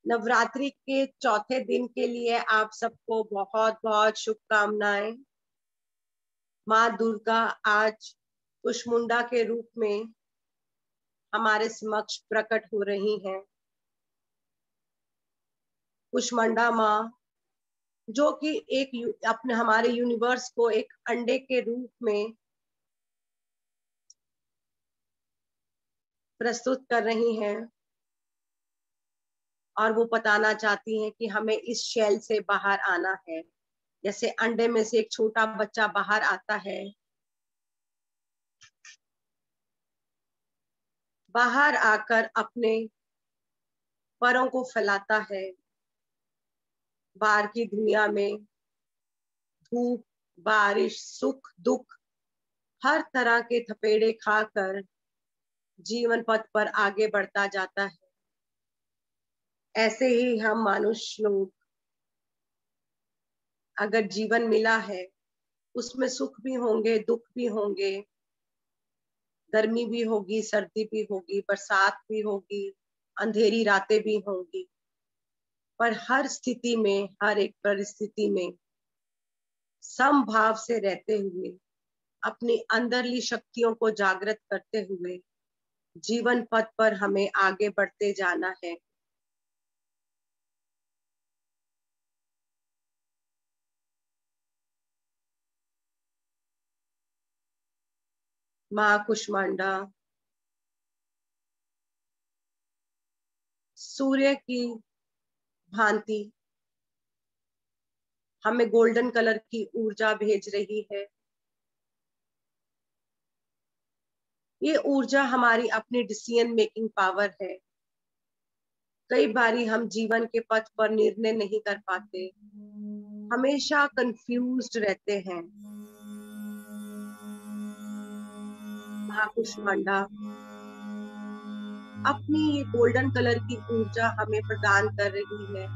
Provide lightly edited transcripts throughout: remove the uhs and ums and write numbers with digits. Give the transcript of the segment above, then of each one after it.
नवरात्रि के चौथे दिन के लिए आप सबको बहुत बहुत शुभकामनाएं। माँ दुर्गा आज कुष्मुंडा के रूप में हमारे समक्ष प्रकट हो रही हैं। कुष्मांडा माँ जो कि अपने हमारे यूनिवर्स को एक अंडे के रूप में प्रस्तुत कर रही हैं और वो बताना चाहती हैं कि हमें इस शेल से बाहर आना है। जैसे अंडे में से एक छोटा बच्चा बाहर आता है, बाहर आकर अपने परों को फैलाता है, बाहर की दुनिया में धूप, बारिश, सुख दुख हर तरह के थपेड़े खाकर जीवन पथ पर आगे बढ़ता जाता है। ऐसे ही हम मनुष्य लोग, अगर जीवन मिला है उसमें सुख भी होंगे, दुख भी होंगे, गर्मी भी होगी, सर्दी भी होगी, बरसात भी होगी, अंधेरी रातें भी होंगी, पर हर स्थिति में, हर एक परिस्थिति में समभाव से रहते हुए, अपनी अंदरली शक्तियों को जागृत करते हुए जीवन पथ पर हमें आगे बढ़ते जाना है। माँ कुष्मांडा सूर्य की भांति हमें गोल्डन कलर की ऊर्जा भेज रही है। ये ऊर्जा हमारी अपनी डिसीजन मेकिंग पावर है। कई बारी हम जीवन के पथ पर निर्णय नहीं कर पाते, हमेशा कंफ्यूज्ड रहते हैं। माँ कुष्मांडा अपनी ये गोल्डन कलर की ऊर्जा हमें प्रदान कर रही है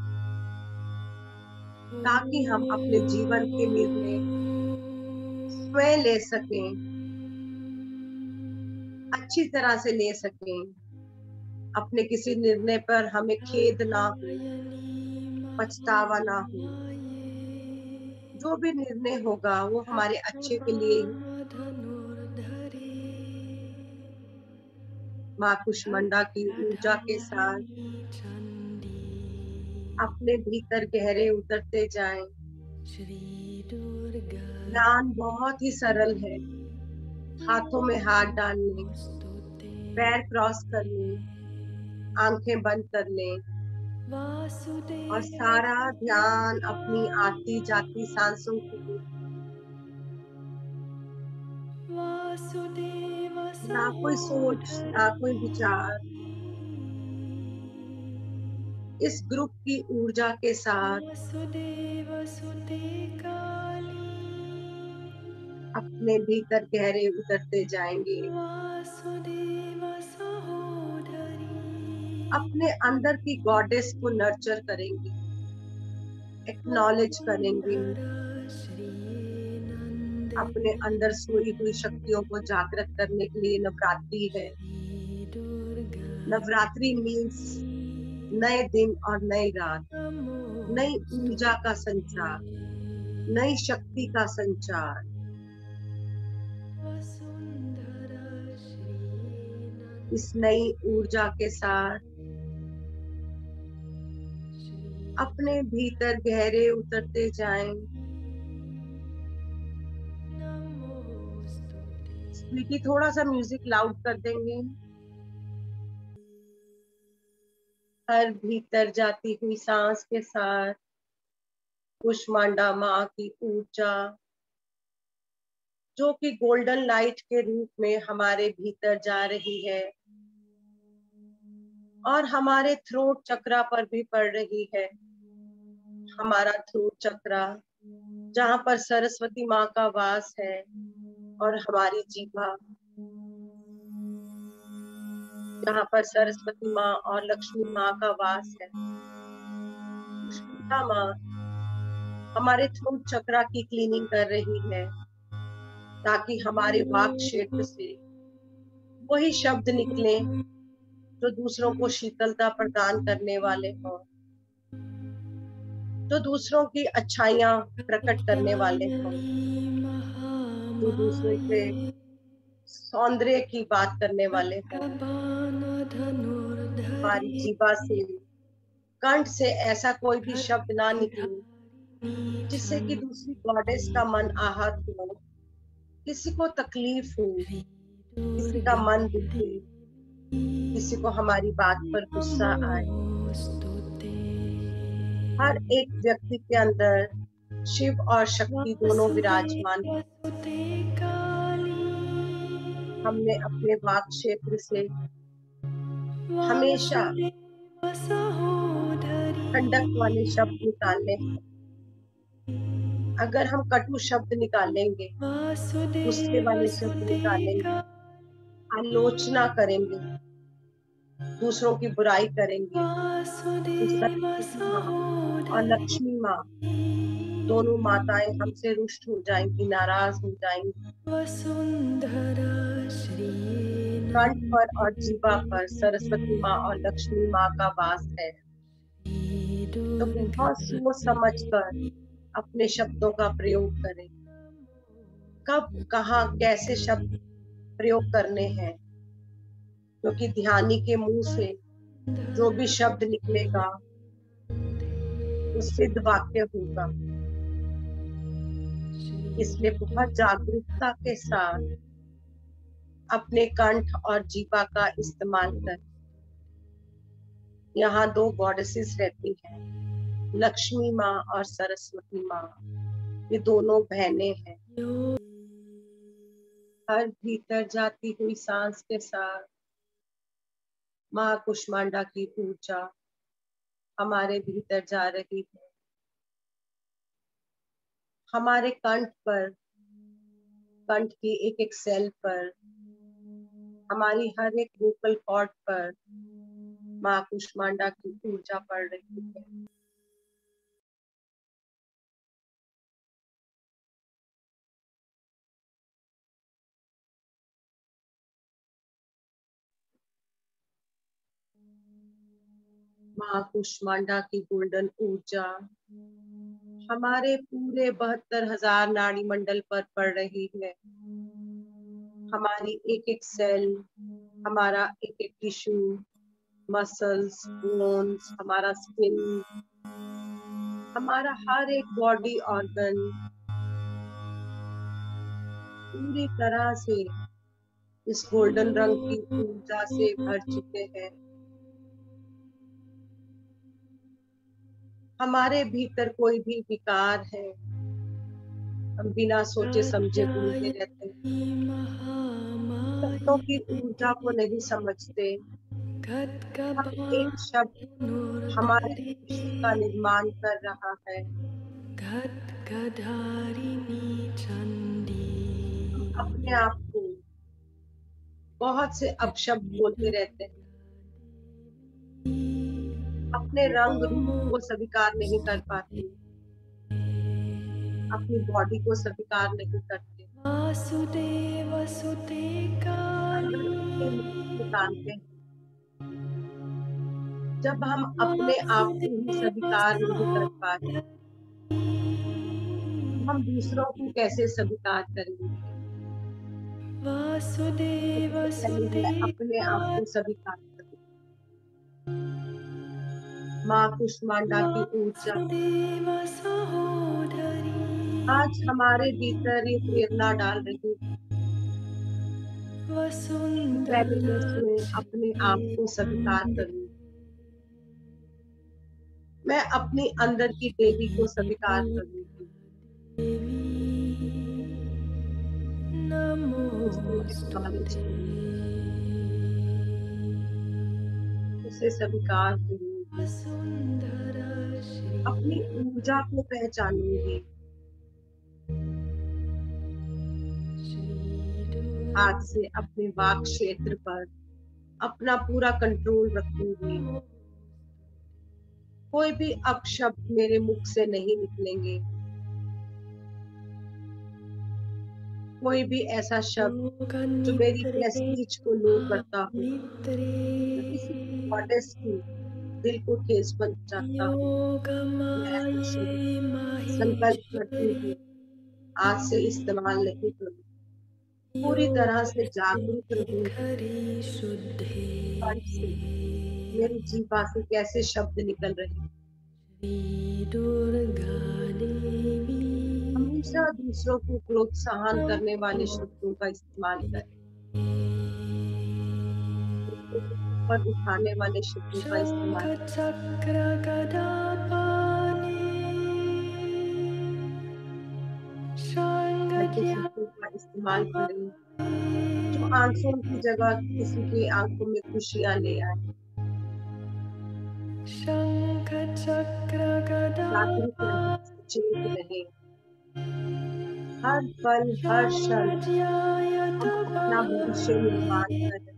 ताकि हम अपने जीवन के निर्णय स्वयं ले सकें, अच्छी तरह से ले सकें। अपने किसी निर्णय पर हमें खेद ना हो, पछतावा ना हो। जो भी निर्णय होगा वो हमारे अच्छे के लिए ही। माँ कुष्मांडा की ऊर्जा के साथ अपने भीतर गहरे उतरते जाएं। ध्यान बहुत ही सरल है। हाथों में हाथ डालने, पैर क्रॉस कर लें, आंखें बंद कर लें और सारा ध्यान अपनी आती जाती सांसों की, ना कोई सोच, ना कोई विचार, इस ग्रुप की ऊर्जा के साथ अपने भीतर गहरे उतरते जाएंगे। अपने अंदर की गॉडेस को नर्चर करेंगे, एक्नॉलेज करेंगे। अपने अंदर सोई हुई शक्तियों को जागृत करने के लिए नवरात्रि है। नवरात्रि मीन्स नए दिन और नई रात, नई ऊर्जा का संचार, नई शक्ति का संचार। इस नई ऊर्जा के साथ अपने भीतर गहरे उतरते जाएं। स्वीटी थोड़ा सा म्यूजिक लाउड कर देंगे। हर भीतर जाती हुई सांस के साथ कुष्मांडा माँ की ऊर्जा जो कि गोल्डन लाइट के रूप में हमारे भीतर जा रही है और हमारे थ्रोट चक्रा पर भी पड़ रही है। हमारा थ्रोट चक्रा जहाँ पर सरस्वती माँ का वास है और हमारी जीभा जहाँ पर सरस्वती माँ और लक्ष्मी माँ का वास है। माँ हमारे थ्रोट चक्रा की क्लीनिंग कर रही है ताकि हमारे वाक क्षेत्र से वही शब्द निकले जो दूसरों को शीतलता प्रदान करने वाले हों। जो दूसरों की अच्छाइयाँ प्रकट करने वाले हों, जो दूसरे के सौंदर्य की बात करने वाले हों। हमारी जीभा से, कंठ से ऐसा कोई भी शब्द ना निकले जिससे कि दूसरी गॉडेस का मन आहत हो, किसी को तकलीफ हो, किसी का मन दुखे, किसी को हमारी बात पर गुस्सा आए। हर एक व्यक्ति के अंदर शिव और शक्ति दोनों विराजमान हैं। हमने अपने वाक क्षेत्र से हमेशा ठंडक वाले शब्द निकालने हैं। अगर हम कटु शब्द निकालेंगे, गुस्से वाले शब्द निकालेंगे, आलोचना करेंगे, दूसरों की बुराई करेंगे, तो सरस्वती माँ और लक्ष्मी माँ दोनों माताएं हमसे रुष्ट हो जाएंगी, नाराज हो जाएंगी। कंठ पर और जीभा पर सरस्वती माँ और लक्ष्मी माँ का वास है। तो बहुत सोच समझ कर अपने शब्दों का प्रयोग करें। कब, कहाँ, कैसे शब्द प्रयोग करने हैं, क्योंकि ध्यानी के मुंह से जो भी शब्द निकलेगा वो सिद्ध वाक्य होगा। इसलिए बहुत जागरूकता के साथ अपने कंठ और जीभा का इस्तेमाल करें। यहाँ दो गॉडेसेस रहती हैं, लक्ष्मी माँ और सरस्वती माँ। ये दोनों बहनें हैं। हर भीतर जाती हुई सांस के साथ माँ कुष्मांडा की ऊर्जा हमारे भीतर जा रही है। हमारे कंठ पर, कंठ की एक एक सेल पर, हमारी हर एक वोकल कॉर्ड पर माँ कुष्मांडा की ऊर्जा पड़ रही है। माँ कुष्मांडा की गोल्डन ऊर्जा हमारे पूरे 72,000 नाड़ी मंडल पर पड़ रही है। हमारी एक एक सेल, हमारा एक एक टिश्यू, मसल्स, बोन्स, हमारा स्किन, हमारा हर एक बॉडी ऑर्गन पूरी तरह से इस गोल्डन रंग की ऊर्जा से भर चुके हैं। हमारे भीतर कोई भी विकार है, हम बिना सोचे समझे बोलते रहते हैं, शब्दों की ऊर्जा को नहीं समझते। हर एक शब्द हमारे भविष्य का निर्माण कर रहा है। हम अपने आप को बहुत से अपशब्द बोलते रहते हैं, अपने रंग रूप को स्वीकार नहीं कर पाते, अपनी बॉडी को स्वीकार नहीं करते, अंदर अपने मुख निकालते हैं। जब हम अपने आप को ही स्वीकार नहीं कर पाते, तो हम दूसरों को कैसे स्वीकार करेंगे? पहले मैं अपने आप को स्वीकार करूं। माँ कुष्मांडा की ऊर्जा आज हमारे भीतर ये प्रेरणा डाल रही है। पहले मैं इसमें अपने आप को स्वीकार करूं, मैं अपनी अंदर की देवी को स्वीकार करूंगी। उसको एक्नॉलेज करूंगी, उसे स्वीकार करूंगी, अपनी ऊर्जा को पहचानूंगी। आज से अपने वाक क्षेत्र पर अपना पूरा कंट्रोल रखूंगी। कोई भी अपशब्द मेरे मुख से नहीं निकलेंगे। कोई भी ऐसा शब्द जो मेरी प्रेस्टीज को लो करता हो, जो किसी गॉडेस की दिल को ठेस पहुंचाता हूँ। मैं इसे संकल्प करती हूँ, आज से इस्तेमाल नहीं करूँ, पूरी तरह से जागरूक रहूंगी। कंठ से मेरी जीभा से कैसे शब्द निकल रहे हैं। हमेशा दूसरों को प्रोत्साहन करने वाले शब्दों का इस्तेमाल करें, दूसरों को ऊपर उठाने वाले शब्दों का इस्तेमाल ऐसे शब्दों का इस्तेमाल करें जो आंसुओं की जगह किसी की आंखों में खुशियां ले आए। जागरूक रहें, सचेत रहें, हर पल हर क्षण हम अपना भविष्य निर्माण करें।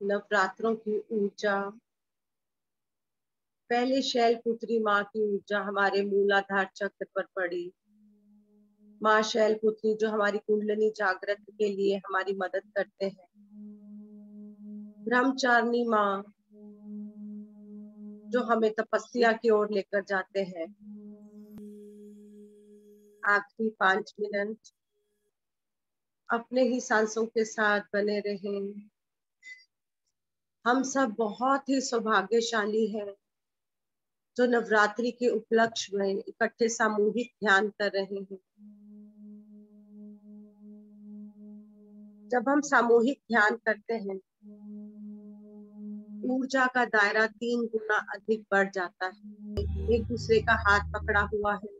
नवरात्रों की ऊर्जा, पहले शैलपुत्री माँ की ऊर्जा हमारे मूलाधार चक्र पर पड़ी। माँ शैलपुत्री जो हमारी कुंडलिनी जागृत के लिए हमारी मदद करते हैं। ब्रह्मचारिणी माँ जो हमें तपस्या की ओर लेकर जाते हैं। आखिरी 5 मिनट अपने ही सांसों के साथ बने रहें। हम सब बहुत ही सौभाग्यशाली हैं जो नवरात्रि के उपलक्ष्य में इकट्ठे सामूहिक ध्यान कर रहे हैं। जब हम सामूहिक ध्यान करते हैं, ऊर्जा का दायरा 3 गुना अधिक बढ़ जाता है। एक दूसरे का हाथ पकड़ा हुआ है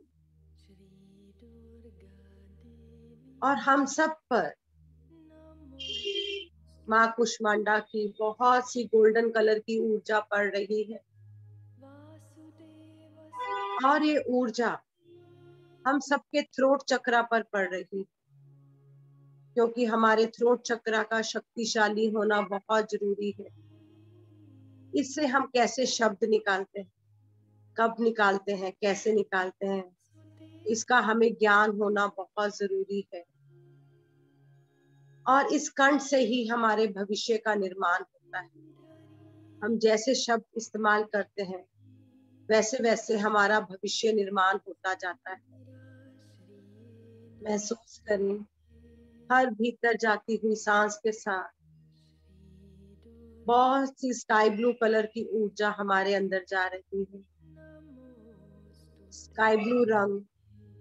और हम सब पर माँ कुष्मांडा की बहुत सी गोल्डन कलर की ऊर्जा पड़ रही है। और ये ऊर्जा हम सबके थ्रोट चक्रा पर पड़ रही है, क्योंकि हमारे थ्रोट चक्रा का शक्तिशाली होना बहुत जरूरी है। इससे हम कैसे शब्द निकालते हैं, कब निकालते हैं, कैसे निकालते हैं, इसका हमें ज्ञान होना बहुत जरूरी है। और इस कंठ से ही हमारे भविष्य का निर्माण होता है। हम जैसे शब्द इस्तेमाल करते हैं, वैसे वैसे हमारा भविष्य निर्माण होता जाता है। महसूस करें, हर भीतर जाती हुई सांस के साथ बहुत सी स्काई ब्लू कलर की ऊर्जा हमारे अंदर जा रही है। स्काई ब्लू रंग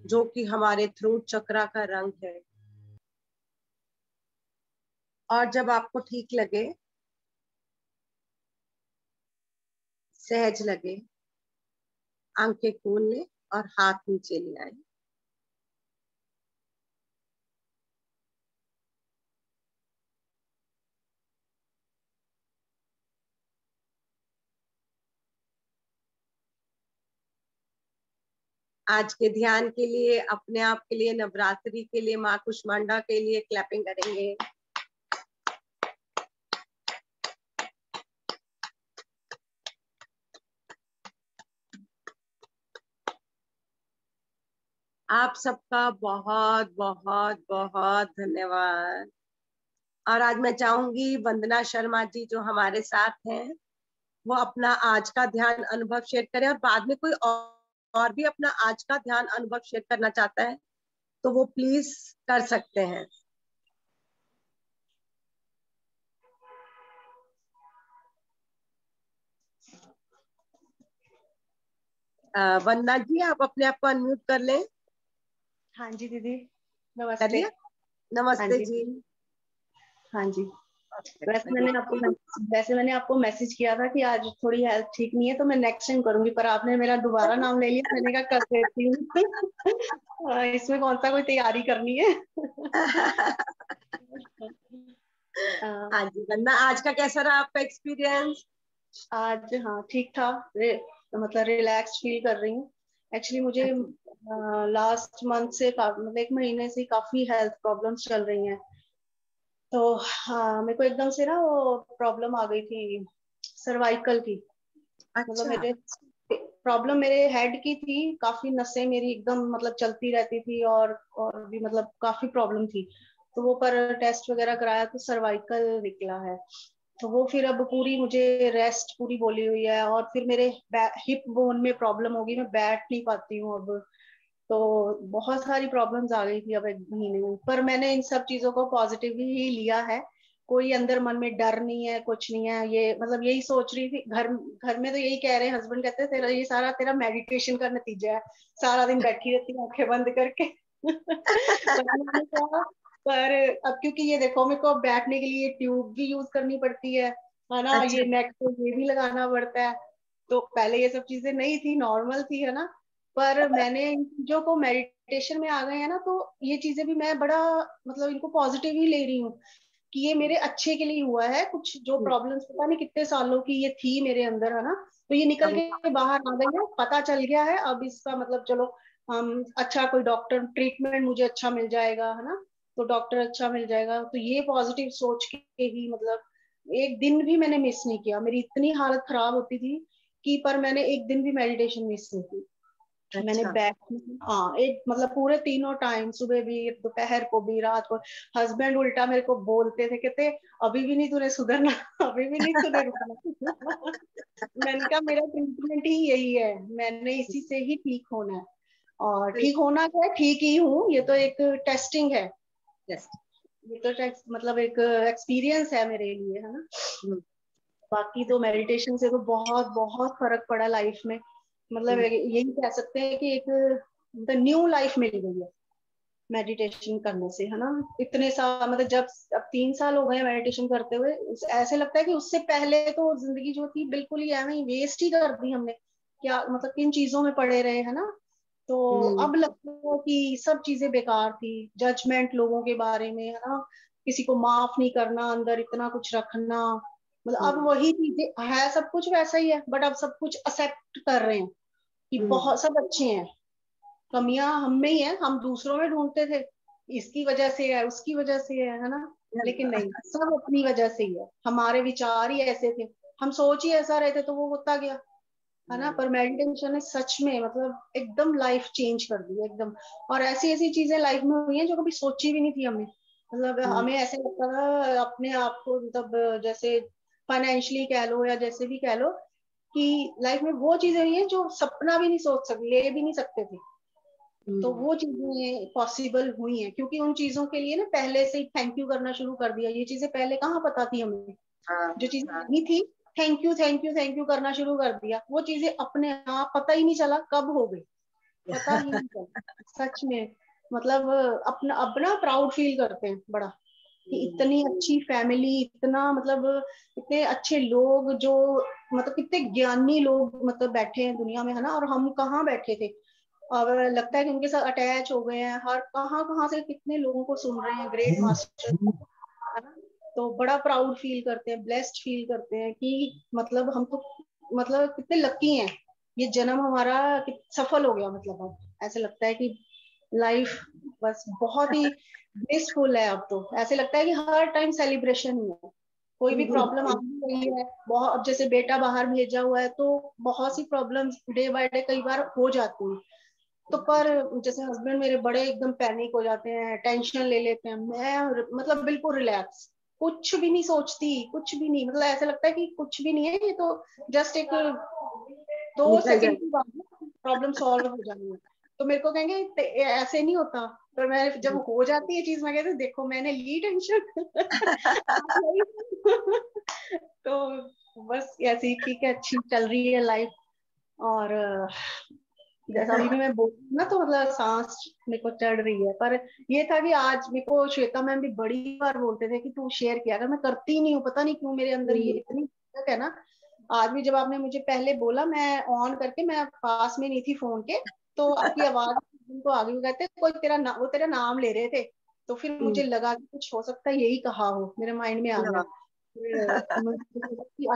जो कि हमारे थ्रोट चक्रा का रंग है। और जब आपको ठीक लगे, सहज लगे, आंखें खोल लें और हाथ नीचे ले आए। आज के ध्यान के लिए, अपने आप के लिए, नवरात्रि के लिए, माँ कुष्मांडा के लिए क्लैपिंग करेंगे। आप सबका बहुत बहुत बहुत धन्यवाद। और आज मैं चाहूंगी वंदना शर्मा जी जो हमारे साथ हैं, वो अपना आज का ध्यान अनुभव शेयर करें। और बाद में कोई और भी अपना आज का ध्यान अनुभव शेयर करना चाहता है तो वो प्लीज कर सकते हैं। वंदना जी, आप अपने आप को अनम्यूट कर लें। हाँ जी दीदी, कर नमस्ते। लिया? हाँ नमस्ते जी। जी। हाँ जी। Okay, वैसे मैंने आपको मैसेज किया था कि आज थोड़ी हेल्थ ठीक नहीं है तो मैं नेक्स्ट टाइम करूंगी, पर आपने मेरा दोबारा नाम ले लिया। मैंने कहा कर देती हूँ। इसमें कौन सा कोई तैयारी करनी है। हाँ जी वंदना, आज का कैसा रहा आपका एक्सपीरियंस? आज हाँ ठीक था। मतलब रिलैक्स फील कर रही हूँ। एक्चुअली मुझे लास्ट मंथ से मतलब 1 महीने से काफी हेल्थ प्रॉब्लम्स चल रही हैं। तो हाँ, मेरे को एकदम से ना वो प्रॉब्लम आ गई थी सर्वाइकल की। मतलब अच्छा। मेरे प्रॉब्लम मेरे हेड की थी, काफी नसें मेरी एकदम मतलब चलती रहती थी और भी मतलब काफी प्रॉब्लम थी। तो वो पर टेस्ट वगैरह कराया तो सर्वाइकल निकला है। तो वो फिर अब पूरी मुझे रेस्ट पूरी बोली हुई है, और फिर मेरे हिप बोन में प्रॉब्लम होगी, मैं बैठ नहीं पाती हूँ अब। तो बहुत सारी प्रॉब्लम्स आ गई थी अब एक महीने में, पर मैंने इन सब चीजों को पॉजिटिवली ही लिया है। कोई अंदर मन में डर नहीं है, कुछ नहीं है। ये मतलब यही सोच रही थी, घर घर में तो यही कह रहे हैं, हस्बैंड कहते हैं तेरा ये सारा तेरा मेडिटेशन का नतीजा है, सारा दिन बैठी रहती है आंखें बंद करके। पर मैंने कहा, पर अब क्योंकि ये देखो मेरे को अब बैठने के लिए ट्यूब भी यूज करनी पड़ती है ना, अच्छा। ये नेक पे ये भी लगाना पड़ता है। तो पहले ये सब चीजें नहीं थी, नॉर्मल थी, है ना। पर मैंने इन चीजों को, मेडिटेशन में आ गए हैं ना, तो ये चीजें भी मैं बड़ा मतलब इनको पॉजिटिव ही ले रही हूँ कि ये मेरे अच्छे के लिए हुआ है। कुछ जो प्रॉब्लम्स पता नहीं कितने सालों की ये थी मेरे अंदर, है ना, तो ये निकल के बाहर आ गई है, पता चल गया है। अब इसका मतलब चलो हम अच्छा कोई डॉक्टर ट्रीटमेंट मुझे अच्छा मिल जाएगा, है ना, तो डॉक्टर अच्छा मिल जाएगा। तो ये पॉजिटिव सोच के ही मतलब एक दिन भी मैंने मिस नहीं किया। मेरी इतनी हालत खराब होती थी कि पर मैंने एक दिन भी मेडिटेशन मिस नहीं की। मैंने अच्छा। बैठ, हाँ, एक मतलब पूरे तीनों टाइम, सुबह भी, दोपहर को भी, रात को। हस्बैंड उल्टा मेरे को बोलते थे, कहते अभी भी नहीं तूने सुधरना, अभी भी नहीं तूने रुकना। मैंने कहा मेरा ट्रीटमेंट ही यही है, मैंने इसी से ही ठीक होना है। और ठीक होना क्या है, ठीक ही हूँ, ये तो एक टेस्टिंग है। यस। ये तो मतलब एक एक्सपीरियंस है मेरे लिए, है ना। बाकी तो मेडिटेशन से तो बहुत बहुत फर्क पड़ा लाइफ में। मतलब यही कह सकते हैं कि एक न्यू लाइफ मिल गई है मेडिटेशन करने से, है ना। इतने साल मतलब जब अब 3 साल हो गए मेडिटेशन करते हुए, ऐसे लगता है कि उससे पहले तो जिंदगी जो थी बिल्कुल ही है वेस्ट ही कर दी हमने। क्या मतलब किन चीजों में पड़े रहे, है ना। तो अब लगता है कि सब चीजें बेकार थी। जजमेंट लोगों के बारे में, है ना, किसी को माफ नहीं करना, अंदर इतना कुछ रखना, मतलब अब वही चीजें है, सब कुछ वैसा ही है, बट अब सब कुछ एक्सेप्ट कर रहे हैं कि बहुत सब अच्छे हैं। कमियां हम में ही है, हम दूसरों में ढूंढते थे इसकी वजह से है, उसकी वजह से है ना। लेकिन नहीं, सब अपनी वजह से ही है, हमारे विचार ही ऐसे थे, हम सोच ही ऐसा रहे थे तो वो होता गया, है ना। पर मेडिटेशन ने सच में मतलब एकदम लाइफ चेंज कर दी एकदम। और ऐसी ऐसी चीजें लाइफ में हुई हैं जो कभी सोची भी नहीं थी हमने। मतलब हमें ऐसे लगता था अपने आप को, मतलब जैसे फाइनेंशियली कह लो या जैसे भी कह लो, कि लाइफ में वो चीजें हुई हैं जो सपना भी नहीं सोच सकते, ले भी नहीं सकते थे। तो वो चीजें पॉसिबल हुई हैं क्योंकि उन चीजों के लिए ना पहले से ही थैंक यू करना शुरू कर दिया। ये चीजें पहले कहाँ पता थी हमें, जो चीजें नहीं थी, thank you thank you thank you करना शुरू कर दिया। वो चीजें अपने आप पता ही नहीं चला कब हो गई, पता ही नहीं चला सच में। मतलब अपना अपना प्राउड फील करते हैं बड़ा कि इतनी अच्छी फैमिली, इतना मतलब इतने अच्छे लोग जो मतलब कितने ज्ञानी लोग मतलब बैठे हैं दुनिया में, है ना। और हम कहाँ बैठे थे, और लगता है कि उनके साथ अटैच हो गए हैं, हर कहाँ कहाँ से कितने लोगों को सुन रहे हैं, ग्रेट मास्टर, है ना। तो बड़ा प्राउड फील करते हैं, ब्लेस्ड फील करते हैं कि मतलब हम तो मतलब कितने लकी हैं, ये जन्म हमारा सफल हो गया। मतलब अब ऐसे लगता है कि लाइफ बस बहुत ही ब्लिसफुल है। अब तो ऐसे लगता है कि हर टाइम सेलिब्रेशन ही है। कोई भी प्रॉब्लम आ रही है बहुत, अब जैसे बेटा बाहर भेजा हुआ है तो बहुत सी प्रॉब्लम्स डे बाय डे कई बार हो जाती हैं। तो पर जैसे हस्बैंड मेरे बड़े एकदम पैनिक हो जाते हैं, टेंशन ले लेते हैं, मैं मतलब बिल्कुल रिलैक्स, कुछ भी नहीं सोचती, कुछ भी नहीं, मतलब ऐसा लगता है कि कुछ भी नहीं है, ये तो जस्ट एक 2 सेकंड की बात है, प्रॉब्लम सॉल्व हो जानी है। तो मेरे को कहेंगे ऐसे नहीं होता, पर मैं जब हो जाती है चीज मैं कहती हूँ देखो मैंने ली टेंशन। तो बस ऐसी ठीक है, अच्छी चल रही है लाइफ। और जैसा अभी भी मैं बोल रही हूँ ना, तो मतलब सांस मेरे को चढ़ रही है। पर ये था कि आज मेरे को श्वेता मैम भी बड़ी बार बोलते थे कि तू शेयर किया कर, मैं करती ही नहीं हूँ, पता नहीं क्यों मेरे अंदर ये इतनी दिक्कत है ना। आज भी जब आपने मुझे पहले बोला, मैं ऑन करके, मैं पास में नहीं थी फोन के, तो आपकी आवाज उनको आगे वो कहते कोई तेरा वो तेरा नाम ले रहे थे, तो फिर मुझे लगा कि कुछ हो सकता है यही कहा हो, मेरे माइंड में आ गया।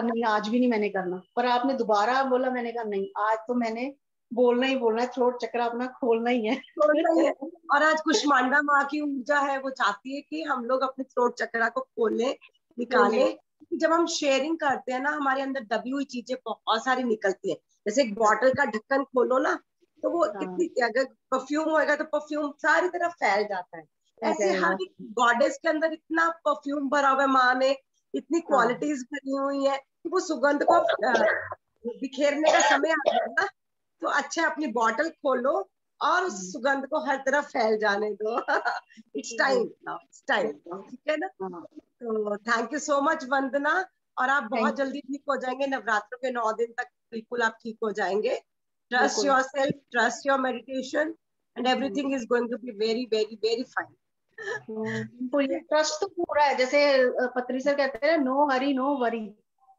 नहीं आज भी नहीं मैंने करना, पर आपने दोबारा बोला, मैंने कहा नहीं आज तो मैंने बोलना ही बोलना है, थ्रोट चक्र अपना खोलना ही है। खोलना ही है। और आज कुष्मांडा माँ की ऊर्जा है, वो चाहती है कि हम लोग अपने थ्रोट चक्रा को खोलें, निकालें। जब हम शेयरिंग करते हैं ना, हमारे अंदर दबी हुई चीजें बहुत सारी निकलती है। जैसे एक बॉटल का ढक्कन खोलो ना, तो वो हाँ, कितनी, अगर परफ्यूम होएगा तो परफ्यूम सारी तरफ फैल जाता है। ऐसे हर एक गॉडेस के अंदर इतना परफ्यूम भरा हुआ है, माँ ने इतनी क्वालिटीज भरी हुई है कि वो सुगंध को बिखेरने का समय आ गया ना। तो अच्छा अपनी बॉटल खोलो और उस सुगंध को हर तरफ फैल जाने दो। It's time now, it's time, ठीक है ना। तो थैंक यू सो मच वंदना, और आप बहुत जल्दी ठीक हो जाएंगे, नवरात्रों के 9 दिन तक बिल्कुल आप ठीक हो जाएंगे। Trust yourself, trust your meditation, and everything is going to be very very very fine. तो ये ट्रस्ट तो पूरा है, जैसे पत्री सर कहते हैं नो हरी नो वरी,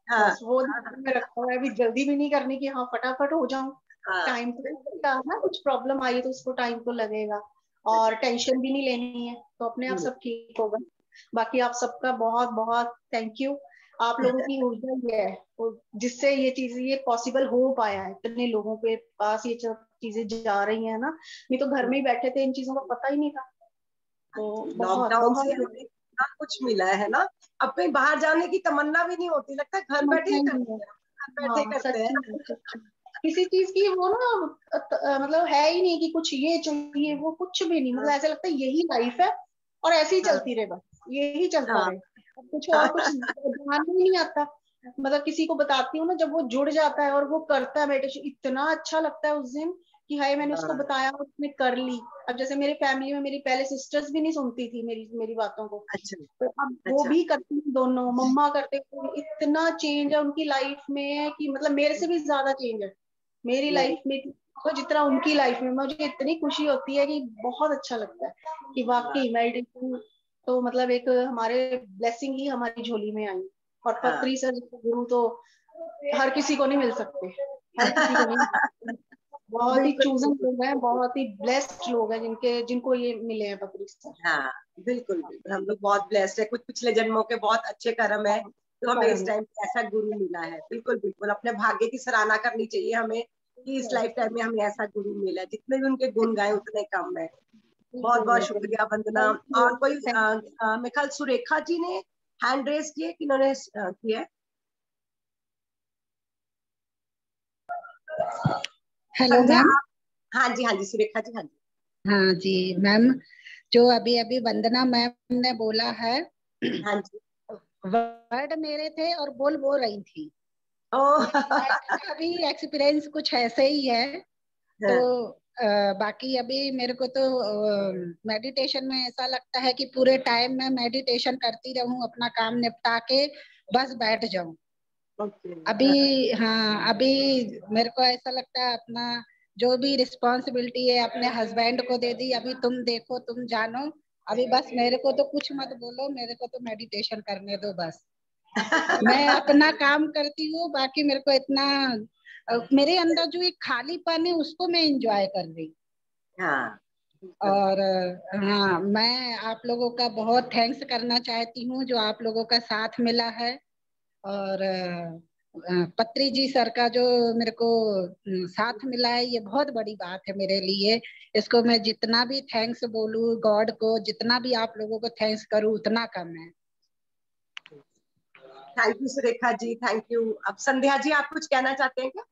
बस वो में रखा हुआ है। अभी जल्दी भी नहीं करनी कि हाँ फटाफट हो जाऊं, टाइम तो लगता है ना, कुछ प्रॉब्लम आई तो उसको टाइम तो लगेगा, और टेंशन भी नहीं लेनी है, तो अपने आप सब ठीक होगा। बाकी आप सबका बहुत बहुत थैंक यू, आप लोगों की ऊर्जा ही है जिससे ये चीज ये पॉसिबल हो पाया है, इतने लोगों के पास ये चीजें जा रही है ना, नहीं तो घर में ही बैठे थे, इन चीजों का पता ही नहीं था। तो बहुत लॉकडाउन से बहुत हमें इतना कुछ मिला है ना, अब कहीं बाहर जाने की तमन्ना भी नहीं होती, लगता है घर बैठे ही करते हैं, घर बैठे हाँ करते सच हैं। में किसी चीज की वो ना मतलब है ही नहीं कि कुछ ये चाहिए वो कुछ भी नहीं, मतलब ऐसा लगता है यही लाइफ है और ऐसे ही चलती रहे, बस यही चलता रहे, कुछ और कुछ ध्यान में नहीं आता। मतलब किसी को बताती हूँ ना, जब वो जुड़ जाता है और वो करता है मेडिटेशन, इतना अच्छा लगता है उस दिन कि हाय मैंने उसको बताया उसने कर ली। अब जैसे मेरी फैमिली में मेरी पहले सिस्टर्स भी नहीं सुनती थी मेरी मेरी बातों को, अच्छा तो अब वो भी करती हैं, दोनों मम्मा करते हैं। इतना चेंज है उनकी लाइफ में कि मतलब मेरे से भी ज्यादा चेंज है मेरी लाइफ में तो जितना उनकी लाइफ में। मुझे इतनी खुशी होती है कि बहुत अच्छा लगता है कि वाकई मेडिटेशन तो मतलब एक हमारे ब्लेसिंग ही हमारी झोली में आई। और पत्री सर गुरु तो हर किसी को नहीं मिल सकते, हर किसी को नहीं मिल सकते। बहुत ही चूजन लोग हैं, बहुत ही ब्लेस्ड लोग हैं जिनको ये मिले हैं पत्री सर। हाँ बिल्कुल बिल्कुल, हम लोग बहुत ब्लेस्ड है, कुछ पिछले जन्मों के बहुत अच्छे कर्म है तो हमें इस टाइम पे ऐसा गुरु मिला है। बिल्कुल बिल्कुल, अपने भाग्य की सराहना करनी चाहिए हमें कि इस लाइफ टाइम में हमें ऐसा गुरु मिला है, जितने भी उनके गुण गाए उतने कम है। बहुत बहुत शुक्रिया वंदना। और कोई मेरे ख्याल सुरेखा जी ने हैंड रेस किए, किन्होंने किया? Hello ma'am. हाँ जी हाँ जी सुरेखा जी, हाँ जी। हाँ जी मैम, जो अभी अभी वंदना मैम ने बोला है, हाँ जी, वर्ड मेरे थे और बोल वो रही थी। मेरा भी एक्सपीरियंस कुछ ऐसे ही है। तो बाकी अभी मेरे को तो मेडिटेशन में ऐसा लगता है कि पूरे टाइम में मेडिटेशन करती रहूं, अपना काम निपटा के बस बैठ जाऊं। अभी हाँ, अभी मेरे को ऐसा लगता है अपना जो भी रिस्पॉन्सिबिलिटी है अपने हस्बैंड को दे दी, अभी तुम देखो तुम जानो, अभी बस मेरे को तो कुछ मत बोलो, मेरे को तो मेडिटेशन करने दो बस। मैं अपना काम करती हूँ, बाकी मेरे को इतना मेरे अंदर जो एक खालीपन है उसको मैं एंजॉय कर रही। हाँ और हाँ, मैं आप लोगों का बहुत थैंक्स करना चाहती हूँ जो आप लोगों का साथ मिला है। और पत्री जी सर का जो मेरे को साथ मिला है, ये बहुत बड़ी बात है मेरे लिए। इसको मैं जितना भी थैंक्स बोलूं गॉड को, जितना भी आप लोगों को थैंक्स करूं उतना कम है। Thank you Surekha ji, thank you. अब संध्या जी आप कुछ कहना चाहते हैं क्या?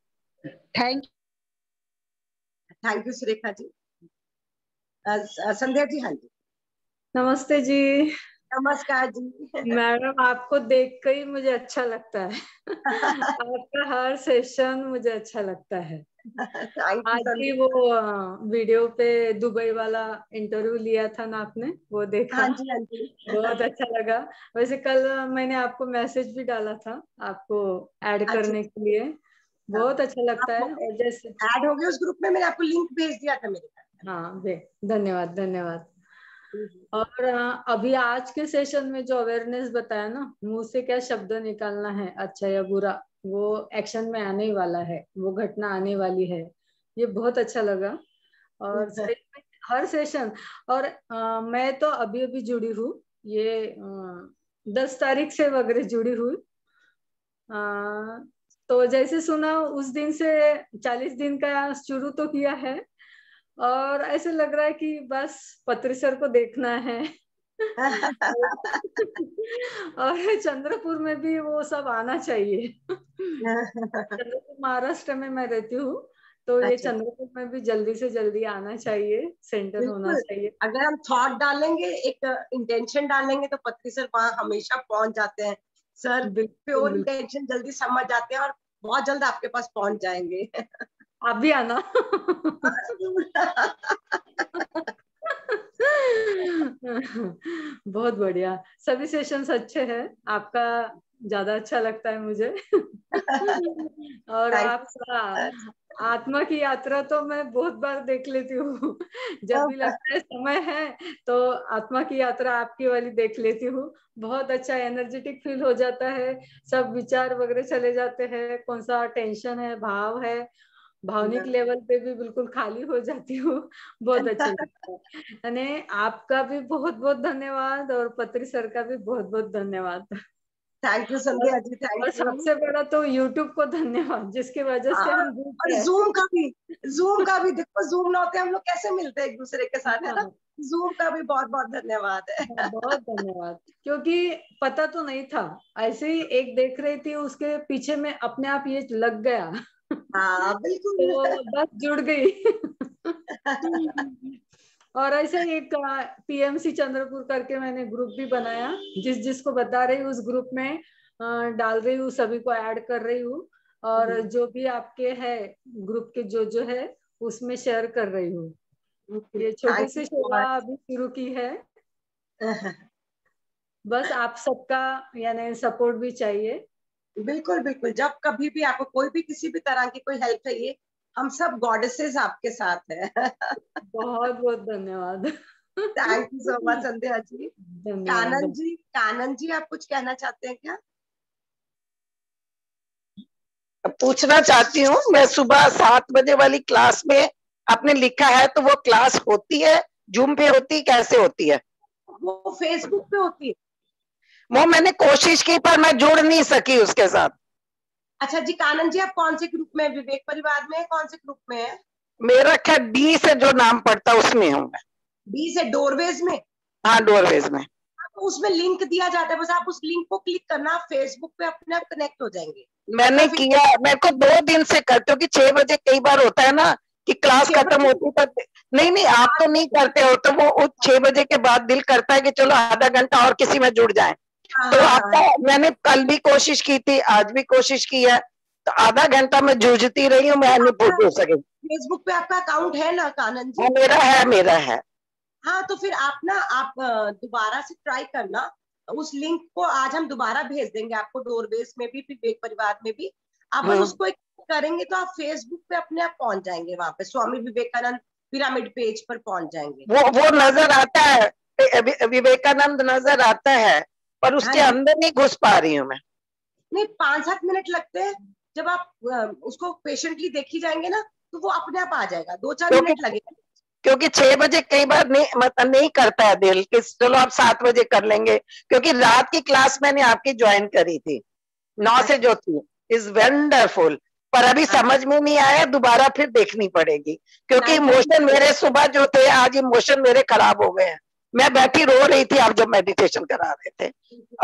Thank you Surekha ji. संध्या जी, हाँ जी। नमस्ते जी। नमस्कार जी। मैडम आपको देख कर ही मुझे अच्छा लगता है। आपका हर सेशन मुझे अच्छा लगता है। आज भी वो वीडियो पे दुबई वाला इंटरव्यू लिया था ना आपने, वो देखा। हाँ जी हाँ जी। बहुत अच्छा लगा। वैसे कल मैंने आपको मैसेज भी डाला था आपको ऐड करने के लिए। बहुत अच्छा लगता है। और जैसे ऐड हो गए उस ग्रुप में, मैंने आपको लिंक भेज दिया था मेरे पास। हाँ धन्यवाद धन्यवाद। और अभी आज के सेशन में जो अवेयरनेस बताया ना, मुंह से क्या शब्द निकालना है अच्छा या बुरा, वो एक्शन में आने वाला है, वो घटना आने वाली है, ये बहुत अच्छा लगा। और हर सेशन, और मैं तो अभी अभी जुड़ी हूँ, ये 10 तारीख से वगैरह जुड़ी हुई। तो जैसे सुना उस दिन से 40 दिन का शुरू तो किया है, और ऐसे लग रहा है कि बस पत्री सर को देखना है। और चंद्रपुर में भी वो सब आना चाहिए। चंद्रपुर महाराष्ट्र में मैं रहती हूँ, तो ये चंद्रपुर में भी जल्दी से जल्दी आना चाहिए, सेंटर होना चाहिए। अगर हम थॉट डालेंगे, एक इंटेंशन डालेंगे, तो पत्री सर वहाँ हमेशा पहुंच जाते हैं। सर प्योर इंटेंशन जल्दी समझ जाते हैं और बहुत जल्द आपके पास पहुंच जाएंगे। आप भी आना। बहुत बढ़िया, सभी सेशंस अच्छे हैं, आपका ज्यादा अच्छा लगता है मुझे। और आपका आत्मा की यात्रा तो मैं बहुत बार देख लेती हूँ। जब भी लगता है समय है तो आत्मा की यात्रा आपकी वाली देख लेती हूँ। बहुत अच्छा एनर्जेटिक फील हो जाता है, सब विचार वगैरह चले जाते हैं, कौन सा टेंशन है, भाव है, भावनिक लेवल पे भी बिल्कुल खाली हो जाती हूँ। बहुत अच्छा लगता है। यानी आपका भी बहुत बहुत धन्यवाद और पत्री सर का भी बहुत बहुत धन्यवाद। Thank you Sandhya ji, thank और यू। सबसे बड़ा तो YouTube को धन्यवाद, जिसकी वजह से हम और जूम का भी देखो, जूम ना होते हम लोग कैसे मिलते हैं एक दूसरे के साथ, है ना। जूम का भी बहुत बहुत धन्यवाद है। बहुत धन्यवाद, क्योंकि पता तो नहीं था, ऐसे ही एक देख रही थी, उसके पीछे में अपने आप ये लग गया। हाँ बिल्कुल। तो बस जुड़ गई। और ऐसे एक PMC चंद्रपुर करके मैंने ग्रुप भी बनाया, जिसको बता रही हूँ उस ग्रुप में डाल रही हूँ, सभी को ऐड कर रही हूँ, और जो भी आपके है ग्रुप के जो है उसमें शेयर कर रही हूँ। ये छोटी सी सेवा अभी शुरू की है। बस आप सबका यानी सपोर्ट भी चाहिए। बिल्कुल बिल्कुल, जब कभी भी आपको कोई भी किसी भी तरह की कोई हेल्प चाहिए, हम सब गॉडेसेस आपके साथ है। बहुत बहुत धन्यवाद। Thank you so much Sandhya ji. कानन जी आप कुछ कहना चाहते हैं क्या? पूछना चाहती हूँ, मैं सुबह 7 बजे वाली क्लास में आपने लिखा है, तो वो क्लास होती है जूम पे होती है, कैसे होती है? वो फेसबुक पे होती है। वो मैंने कोशिश की पर मैं जुड़ नहीं सकी उसके साथ। अच्छा जी, कानन जी आप कौन से ग्रुप में, विवेक परिवार में, कौन से ग्रुप में है? मेरा क्या डी से जो नाम पड़ता है उसमें हूँ मैं। डी से डोरवेज में? हाँ डोरवेज में। तो उसमें लिंक दिया जाता है, बस आप उस लिंक को क्लिक करना, आप फेसबुक पे अपने आप कनेक्ट हो जाएंगे। मैंने किया, मेरे को 2 दिन से करते हो कि 6 बजे कई बार होता है ना कि क्लास खत्म होती है, नहीं आप तो नहीं करते हो, तो वो 6 बजे के बाद दिल करता है कि चलो आधा घंटा और किसी में जुड़ जाए। तो आपका मैंने कल भी कोशिश की थी, आज भी कोशिश की है, तो आधा घंटा मैं जूझती रही हूँ, मैं नहीं हो सके। फेसबुक पे आपका अकाउंट है ना कानन जी? मेरा है। हाँ तो फिर आप दोबारा से ट्राई करना, उस लिंक को आज हम दोबारा भेज देंगे आपको, डोरवेज में भी, विवेक परिवार में भी। आप बस उसको करेंगे तो आप फेसबुक पे अपने आप पहुंच जाएंगे, वहां पे स्वामी विवेकानंद पिरामिड पेज पर पहुंच जाएंगे। वो नजर आता है, विवेकानंद नजर आता है, पर उसके अंदर नहीं घुस पा रही हूँ मैं। नहीं 5-7 मिनट लगते हैं, जब आप उसको पेशेंटली देखी जाएंगे ना, तो वो अपने आप आ जाएगा, 2-4 मिनट लगेगा। क्योंकि 6 बजे कई बार नहीं करता है दिल कि चलो आप 7 बजे कर लेंगे, क्योंकि रात की क्लास मैंने आपकी ज्वाइन करी थी 9 से जो थी, इज वंडरफुल, पर अभी समझ में नहीं आया, दोबारा फिर देखनी पड़ेगी, क्योंकि इमोशन मेरे सुबह जो थे, आज इमोशन मेरे खराब हो गए हैं। मैं बैठी रो रही थी आप जब मेडिटेशन करा रहे थे।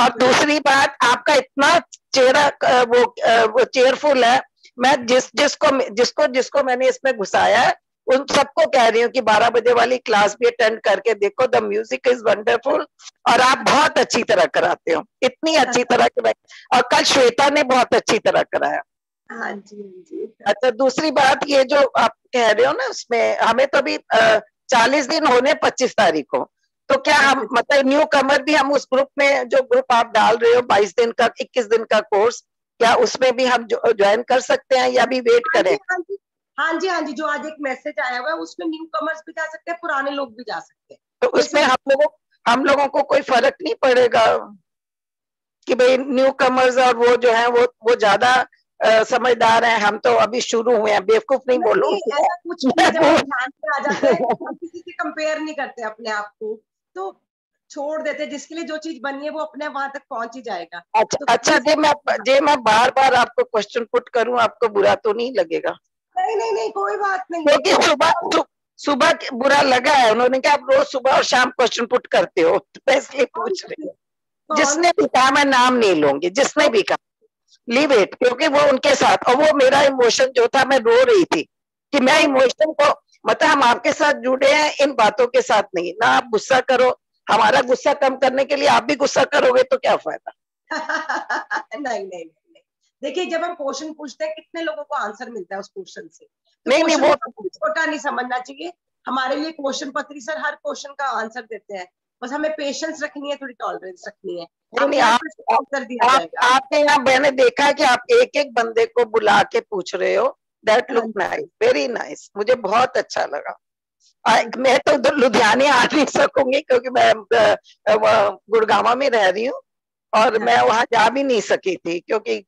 और दूसरी बात, आपका इतना चेहरा वो चेयरफुल है, मैं जिसको मैंने इसमें घुसाया है उन सबको कह रही हूँ कि 12 बजे वाली क्लास भी अटेंड करके देखो, द म्यूजिक इज वंडरफुल, और आप बहुत अच्छी तरह कराते हो, इतनी अच्छी तरह। और कल श्वेता ने बहुत अच्छी तरह कराया। हाँ जी। अच्छा दूसरी बात, ये जो आप कह रहे हो ना, उसमें हमें तो अभी 40 दिन होने 25 तारीख को, तो क्या हम मतलब न्यू कमर भी हम उस ग्रुप में, जो ग्रुप आप डाल रहे हो 22 दिन का 21 दिन का कोर्स, क्या उसमें भी हम ज्वाइन कर सकते हैं या भी वेट करें? हाँ जी, जो आज एक मैसेज आया हुआ है उसमें न्यू कमर्स भी जा सकते हैं, पुराने लोग भी जा सकते हैं। तो उसमें हम लोगों को कोई फर्क नहीं पड़ेगा कि भाई न्यू कमर्स और वो जो है वो ज्यादा समझदार हैं, हम तो अभी शुरू हुए हैं, बेवकूफ नहीं बोलूं। ऐसा कुछ नहीं, जब हम ध्यान पे आ जाते हैं हम किसी से कंपेयर नहीं करते अपने आप को, तो छोड़ देते, जिसके लिए जो चीज बनी है वो अपने वहां तक पहुंच ही जाएगा। अच्छा जे मैं बार बार आपको क्वेश्चन पुट करूं, आपको बुरा तो नहीं लगेगा? नहीं कोई बात नहीं। क्योंकि सुबह बुरा लगा है, उन्होंने कहा आप रोज सुबह और शाम क्वेश्चन पुट करते हो, तो मैं इसलिए पूछ रही हूँ। जिसने भी कहा, मैं नाम नहीं लूंगी, जिसने भी कहा लीव इट, क्योंकि वो उनके साथ, और वो मेरा इमोशन जो था, मैं रो रही थी कि मैं इमोशन को, मतलब हम आपके साथ जुड़े हैं इन बातों के साथ नहीं ना। आप गुस्सा करो, हमारा गुस्सा कम करने के लिए आप भी गुस्सा करोगे तो क्या फायदा। नहीं नहीं नहीं, देखिए जब हम क्वेश्चन पूछते हैं कितने लोगों को आंसर मिलता है उस क्वेश्चन से, तो नहीं वो छोटा नहीं समझना चाहिए। हमारे लिए क्वेश्चन पत्री सर हर क्वेश्चन का आंसर देते हैं, बस हमें पेशेंस रखनी है, थोड़ी टॉलरेंस रखनी है। नहीं, आपने यहाँ मैंने देखा कि आप एक एक बंदे को बुला के पूछ रहे हो। That look nice, very nice, मुझे बहुत अच्छा लगा। मैं तो उधर लुधियाने आ नहीं सकूंगी क्योंकि मैं गुड़गांव में रह रही हूँ और मैं वहां जा भी नहीं सकी थी क्योंकि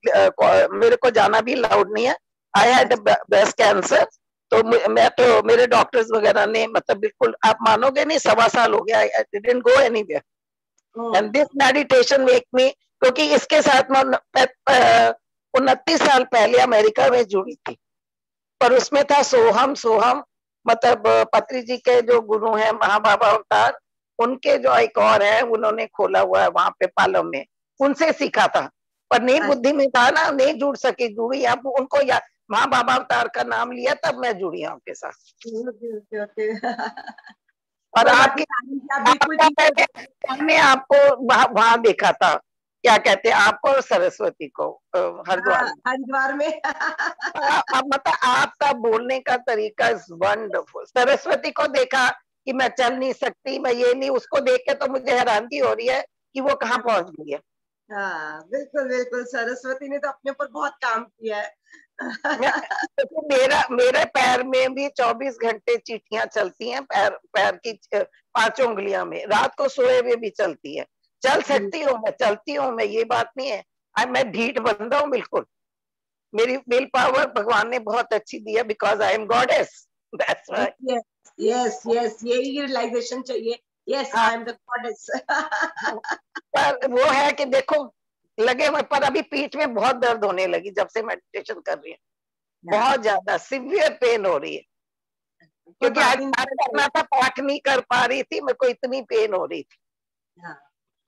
मेरे को जाना भी अलाउड नहीं है। आई हैड ब्रेस्ट कैंसर, तो मैं तो मेरे डॉक्टर्स वगैरह ने मतलब बिल्कुल, आप मानोगे नहीं, 1.25 साल हो गया, I didn't go anywhere and this meditation make me, क्योंकि इसके साथ मैं 29 साल पहले अमेरिका में जुड़ी थी, पर उसमें था सोहम सोहम, मतलब पत्री जी के जो गुरु हैं महाबाबा अवतार, उनके जो एक और है उन्होंने खोला हुआ है वहां पे पालम में, उनसे सीखा था। पर नहीं बुद्धि में था ना, नहीं जुड़ सकी, जुड़ी आप उनको या महाबाबा अवतार का नाम लिया तब मैं जुड़ी आपके साथ। और हमने आपको वहां देखा था, क्या कहते हैं आपको, सरस्वती को हरिद्वार में। अब मतलब आपका बोलने का तरीका इज वंडरफुल। सरस्वती को देखा कि मैं चल नहीं सकती, मैं ये नहीं, उसको देख के तो मुझे हैरानगी हो रही है कि वो कहाँ पहुंच गई है। हाँ बिल्कुल बिल्कुल, सरस्वती ने तो अपने ऊपर बहुत काम किया है। तो मेरे पैर में भी 24 घंटे चीटियां चलती हैं, पैर की 5 उंगलियां में, रात को सोए हुए भी चलती है। चल सकती हूँ मैं, चलती हूँ मैं, ये बात नहीं है। मैं ढीठ बंदा हूँ बिल्कुल। मेरी विल पावर भगवान ने बहुत अच्छी दी है, because I am goddess, that's why. Yes yes, यही रियलाइजेशन चाहिए, yes I am the goddess. पर वो है कि देखो लगे, पर अभी पीठ में बहुत दर्द होने लगी जब से मेडिटेशन कर रही है, बहुत ज्यादा सिवियर पेन हो रही है, क्योंकि आज करना था, पाठ नहीं कर पा रही थी, मेरे को इतनी पेन हो रही थी।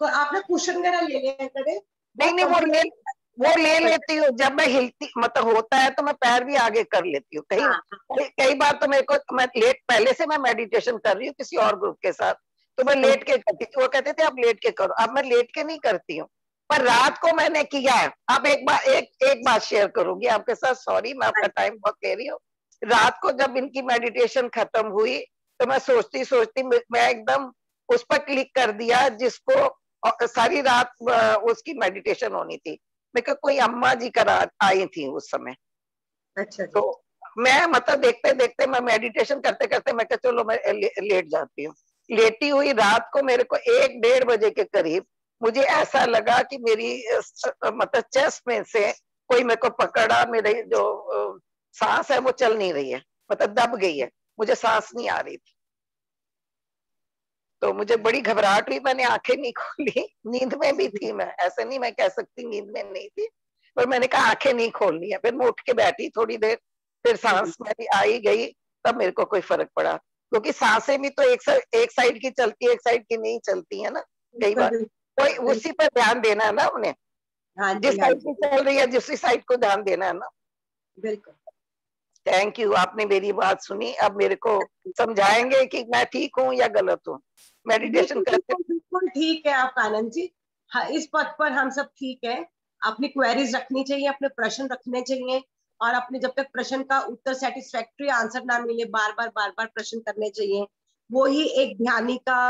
तो आपने कुशन वगैरह ले लिया है कभी? नहीं, वो ले लेती हूँ जब मैं हिलती, मतलब होता है तो मैं पैर भी आगे कर लेती हूँ। कई बार तो मेरे को, मैं लेट, पहले से मैं मेडिटेशन कर रही हूँ किसी और ग्रुप के साथ, तो मैं लेट के करती थी, वो कहते थे आप लेट के करो, अब मैं लेट के नहीं करती हूँ। पर रात को मैंने किया है। अब एक बात शेयर करूंगी आपके साथ, सॉरी मैं आपका टाइम बहुत ले रही हूँ। रात को जब इनकी मेडिटेशन खत्म हुई तो मैं सोचती मैं एकदम उस पर क्लिक कर दिया जिसको सारी रात उसकी मेडिटेशन होनी थी। मेरे को कोई अम्मा जी करा आई थी उस समय। अच्छा। तो मैं मतलब देखते देखते, मैं मेडिटेशन करते करते मैं कहा चलो मैं लेट जाती हूँ। लेटी हुई रात को मेरे को 1-1:30 बजे के करीब मुझे ऐसा लगा कि मेरी मतलब चेस्ट में से कोई मेरे को पकड़ा, मेरी जो सांस है वो चल नहीं रही है, मतलब दब गई है, मुझे सांस नहीं आ रही थी। तो मुझे बड़ी घबराहट हुई, मैंने आंखें नहीं खोली, नींद में भी थी मैं, ऐसे नहीं मैं कह सकती नींद में नहीं थी, पर मैंने कहा आंखें नहीं खोलनी है। फिर मैं उठ के बैठी थोड़ी देर, फिर सांस मेरी आई गई, तब मेरे को कोई फर्क पड़ा, क्योंकि सांसें भी तो एक साइड की चलती है, एक साइड की नहीं चलती है ना कई बार, कोई उसी पर ध्यान देना है ना उन्हें, जिस साइड की चल रही है जिस साइड को ध्यान देना है ना। बिल्कुल, थैंक यू, आपने मेरी बात सुनी। अब मेरे को समझाएंगे कि मैं ठीक हूँ या गलत हूँ मेडिटेशन करते? बिल्कुल ठीक है आप आनंद जी, हाँ, इस पथ पर हम सब ठीक है। अपनी क्वेरीज रखनी चाहिए, अपने प्रश्न रखने चाहिए, और अपने जब तक प्रश्न का उत्तर सेटिस्फैक्ट्री आंसर ना मिले बार बार प्रश्न करने चाहिए। वो ही एक ध्यानी का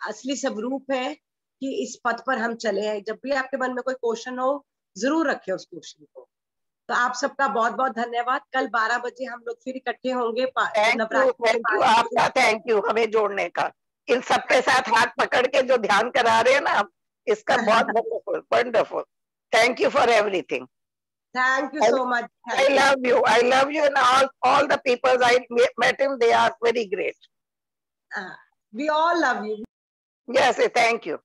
असली स्वरूप है कि इस पथ पर हम चले हैं। जब भी आपके मन में कोई क्वेश्चन हो जरूर रखें उस क्वेश्चन को। तो आप सबका बहुत बहुत धन्यवाद। कल 12 बजे हम लोग फिर इकट्ठे होंगे। आपका थैंक यू हमें जोड़ने का, इन सबके साथ हाथ पकड़ के जो ध्यान करा रहे हैं ना आप, इसका बहुत wonderful. Thank you for everything. Thank you so much. I love you, and all the people I met him, they are very great. We all love you. Yes, thank you.